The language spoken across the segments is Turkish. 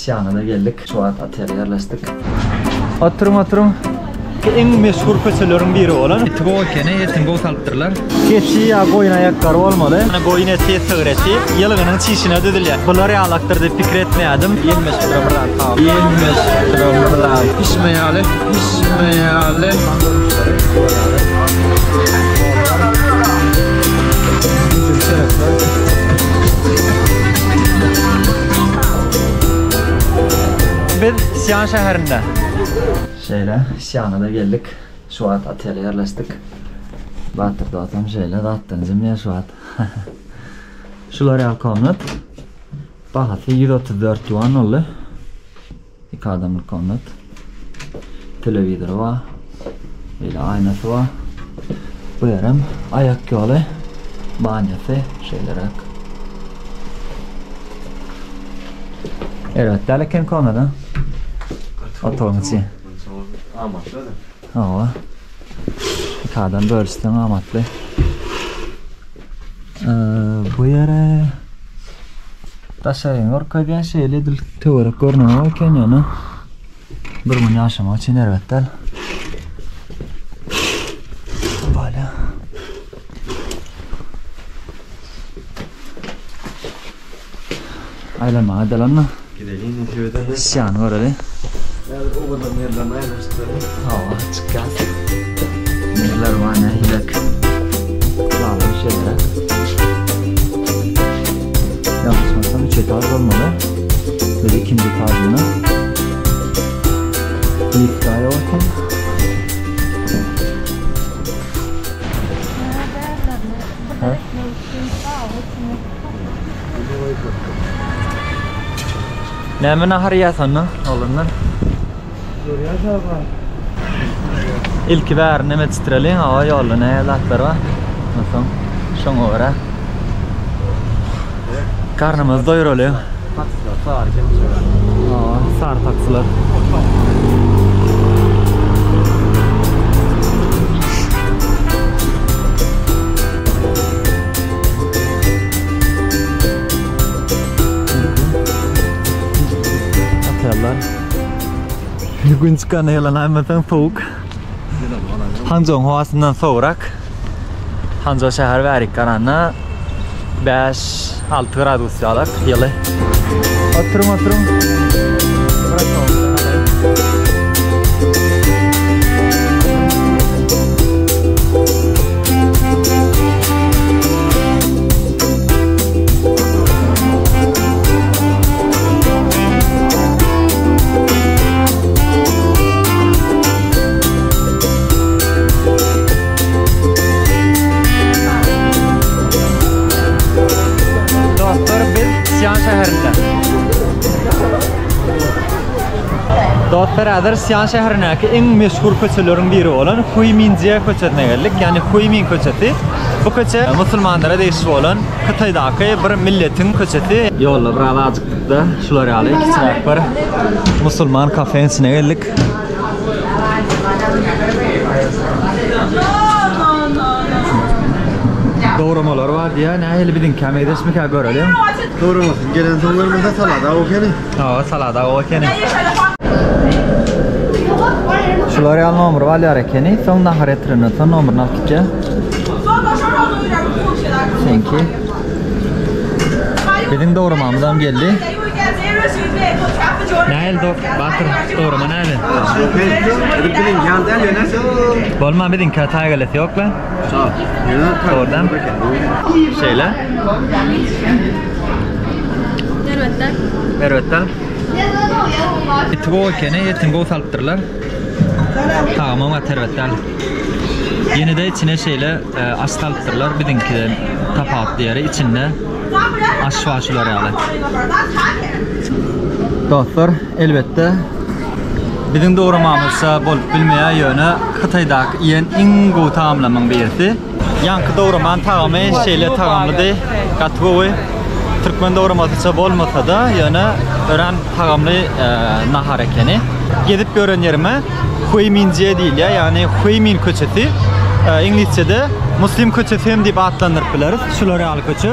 Isyanına geldik. Şu an atölye yerleştik. Oturun. En meşhur köçelerin biri olan Itgo ekeni etingo salıptırlar. Keçi ya koyun ayakkabı olmalı. Koyun eti sığreti yılgının çişine düdülüyor. Bunları alaktırdı fikir etmeyedim. En meşhur ömürler. En meşhur ömürler. İsmeyali. Biz Siyan şehrinde. Siyan'a geldik. Şu an atölye yerleştik. Batır dağıtam dağıttınızım ya şu an. Şuları komnat. Bahası 134 yuan oldu. 2 adamlık komnat. Televizör var. Böyle aynası var. Bu yarım ayak yolu. Banyası Evet, derken komnada. Oturun için. Amatlı da. Ja. Kadan bölsten amatlı. Bu yere taşayın orkaya şeyle dil teorik görünüyor kenyonu. Bir mun yaşama için elbette. Böyle. Aylanma adalanma. Gidelim şöyle. Siyan var öyle. O kadar yerlerine yerleştirelim. Hava çıkan. Yerler var ne hilek. Kulağım şeylere. Yanlışmasam 3 etaj olmalı. Böyle ikinci etajına. İlk daire olsun. Ne mi nahar yasanı olundan? İlk ver ne metstrelin hava yolu ne latlar var. Nasıl? Şun ora. Karnımız doyuruluyor. Sar taksiler. Atıyorlar. Bugün çıkan heyelanaymadan soğuk. Hangzhou havasından soğurak. Hangzhou şehir verik karanına 5-6 gradus yalak yılı. Oturun. Beraber Siyan şehrindeki en meşhur köçelerin biri olan Huiminjiye köçetine geldik. Yani Huimin köçeti. Bu köçe Müslümanlara değişik olan Kıtaydaki bir milletin köçeti. Yolla burada azıcık da şuları alayım. İçine bir Müslüman kafesine geldik. Doğramalar var diye ne hele bidin kamedes mi ka görelim. Doğramasın. Gelen sonlarımızda salada okey. Ha salada okey. Şuları al nomor var ya rekeni. Son nahar ettirin. Son nomorunu al gitce. Çünkü bizim doğramamızdan geldi. Neyel doğrama neyel? Bilin yandan yönet. Bolma bizim kataya gelesi yok lan. Sağ. Oradan. Şeyle. Bervettel. Itgo ekeni etingo salıptırlar. Tamam tervettel. Yine de içine şeyle asfalttırlar. Bizimki de tapatlı yeri içinde aşvaşılar yani. Dostlar elbette bizim doğramamızsa bolup bilmeye yönü Xitay'daki en go tamamlamanın birisi. Yankı doğraman tamamen şeyle tamamladı. Katgoy Türkmen doğraması olmasa da yönü öğren tamamlı nahar ekeni. Gidip gören yerime Huiminjiye değil ya, yani Huimin köçesi. İngilizce'de Müslim köçesi hem diye adlanır biliriz. Şuları al köçü.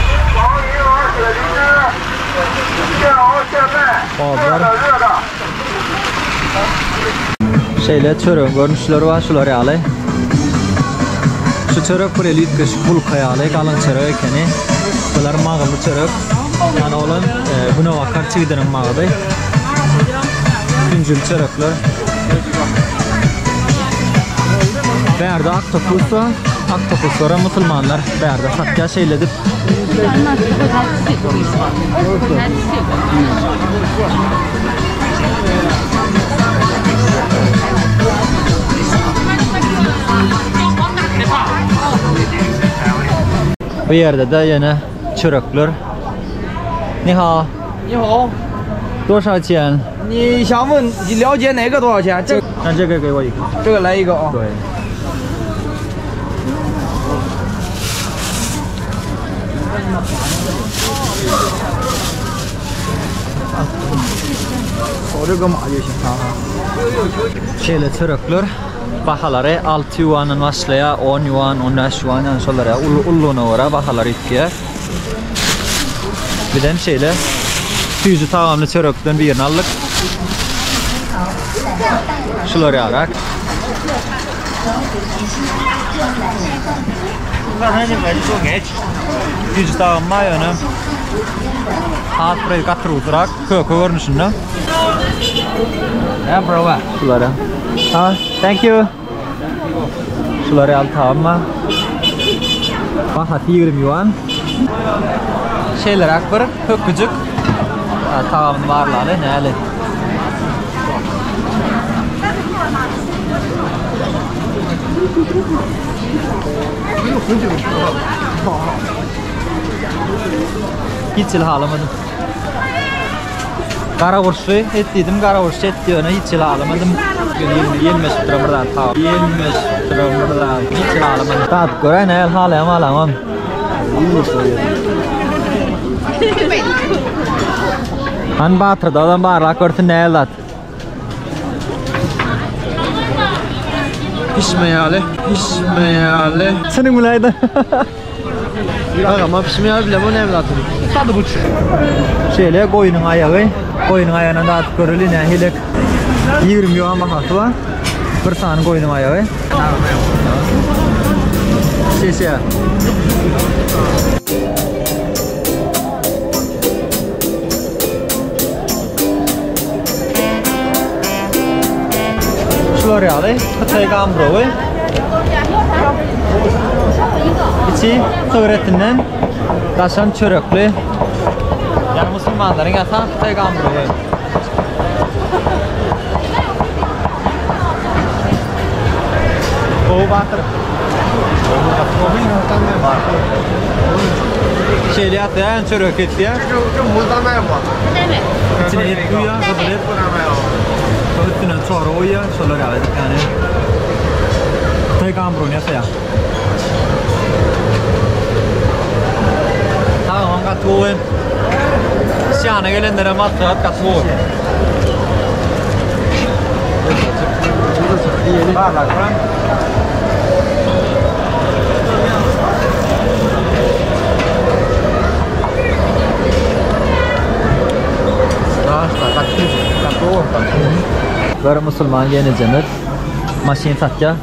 Bazılar şeyle çörek görünüşleri var, şular yağlı. Şu çörek böyle yütküş bulka yağlı, kalın çörek ekeni. Bunlar mağalı çörek. Yani olan buna vakar çiğdinin mağalı. Güncül çörekler. Berde aktopus var. Aktopuslara Müslümanlar berde satya şeyledip. Bu yerde de yine çörekler. Ni hao. 你好，多少钱？你想问你了解哪个多少钱？那这个给我一个。这个来一个啊。对。我这个码就行啊。 Şeyle çörekler bahaları 6 yuanın başlaya 10 yuan, 15 yuan yani şolara ulluğuna uğra bahaları itkiye. Bir de şeyle tüyücü tağamlı çörekten birini aldık. Şuları yarak. Tüyücü tağam mayonu. Hat burayı katır uturak köy görünüşünde.来，不是问。 Şuları. Ha, thank you. Şuları al tamam mı? Bahat 20 yuan. Şeyler akbar, kökücük. Tamam varlalı, neyli? Hiç ilhalamadım. Kara kurşu ettiydim, kara kurşu ettiğine hiç ilhalamadım. 25 gramdan tamam. 25 gramdan hiç ilhalamadım. Tat göre ne ilhalayam alamam. Han batırdı, adam bağırlak görsün ne elat. Pişmeyeli. Pişmeyeli. Senin mülaydı. Bak ama pişmeyeli bile bu ne evlatım? Tadı bu. Şeyle koyunun ayağı. Koyunun ayağına da atıp görülü ne hilek. 20 yuan bahası var. Bir tane koyunun ayağı. Şişe. Şular yağlı. Kıtayı gambroğu. İçi sığır etinden taşan çörekli. Yani Müslümanların yatan Kıtayı gambroğu. Bu batır. Şeyli yatı en çörek etti ya. İçine et kuya, kabul et. Üstüne çorba uya, şöyle geldik yani. Kıtayı gambroğu neyse ya. Tamam, katılın. Şahane gelenlere matlat katılın. Varlar falan. Böyle Müslüman yeni cennet. Maşin satya.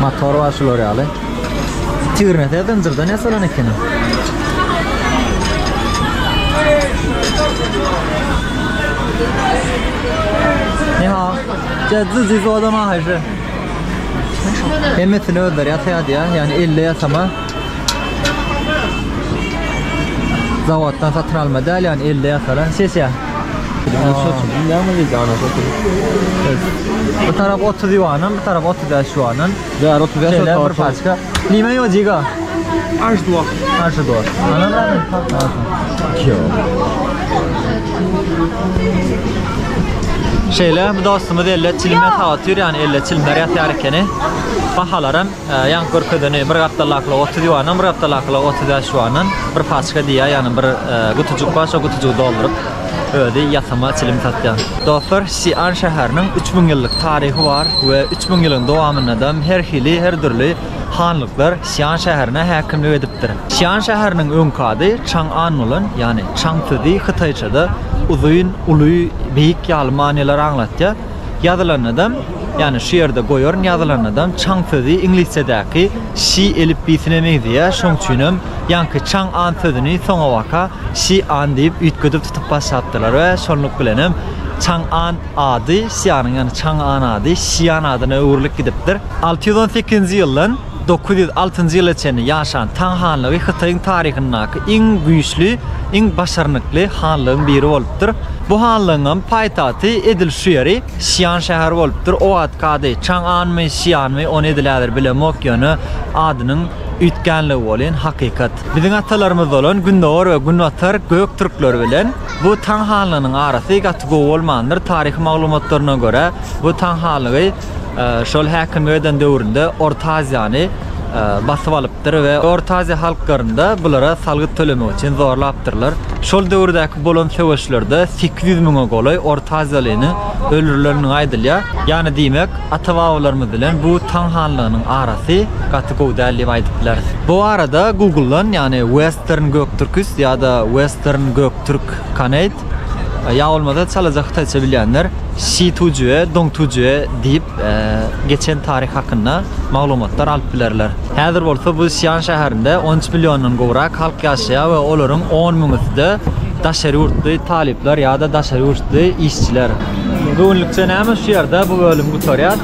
Motor var şu L'Oreal'e. Tığırmete dınzırdan yasalan ekini. Ni hao. 这自己做的吗？还是？Hemmetini öder yataya diye yani elle yatama. Zavattan satın alma değil yani elle yataran ses ya. Bu taraf 30 yuanın, bu taraf 35 yuanın. Değer 35 Şeyler bir parça. Limen yok jiga. 20 多。 20 dolar. Anladın Şeyle bu dostumuz elle çilme tağıtıyor yani elle çilmeler yatarken bahalarım yan korkudunu bir haftalıkla 30 yuanın bir haftalıkla 35 yuanın bir parça diye yani bir kutucuk var o kutucuğu doldurup öyle yatama çilim satıyor. Dostlar Xi'an şehrinin 3000 yıllık tarihi var ve 3000 yılın devamında her hili her türlü hanlıklar Xi'an şäherine häkimlik edipdir. Xi'an şäheriniň öňkady Chang'an bolan, ýani Chang sözi Hytaýçada uzun, uly, beýik ýalmanylar aňlatýar. Ýazylan adam, ýani şu ýerde goýaryn ýazylan adam Chang sözi ingliçedäki Xi elifbisine meýdiýär. Şoň üçin ýanky Chang'an sözüni soňa waka Xi'an diýip üýtgedip tutup başapdylar we şonluk bilen Chang'an ady, Xi'anyň ýani Chang'an ady Xi'an adyna öwürlik gidipdir. 618-nji ýyldan 906-njy ýyla çenli ýaşan Tang hanlygy Hytaýyň taryhyndaky iň güýçli, iň başarnykly hanlygyň biri bolupdyr. Bu hanlygyň paýtaty Edil şeýeri Xi'an şäheri bolupdyr. O adkady Chang'anmy, Xi'anmy ony edilädir bilemok ýöne adynyň üýtgenligi bolan hakykat. Biziň atalarymyz bolan Gündor we Günwatar gök türkler bilen bu Tang hanlygynyň arasy gaty gowy bolmandyr. Taryh maglumatlaryna görä bu Tang hanlygy şol häkimligden döwründe Orta Aziýany basyp alypdyr we Orta Aziýa halklarynda bulara salgyt tölemek üçin zorlapdyrlar. Şol döwürdäki bolan söwüşlerde 800 000 golay Orta Aziýalyny öldürilýärini aýdylýar. Ýani diýmek, ata-babalarymyz bilen bu Tang hanlygynyň arasy gaty gowy däl diýip aýdypdylar. Bu arada Google'dan ýani Western Göktürküs ýa-da Western Göktürk Kanat ya olmada çalacak Hytaýça bilýänler Xi Tujue, Dong Tujue diýip geçen tarih hakynda maglumatlar alyp bilerler. Häzir bolsa bu Xi'an şäherinde 13 milyondan gowrak halk ýaşaýar we olaryň 10 000'ysy daşary ýurtly talipler ýa-da daşary ýurtly işçiler. Bugünlükçe näme şu ýerde bu bölüm gutarýar.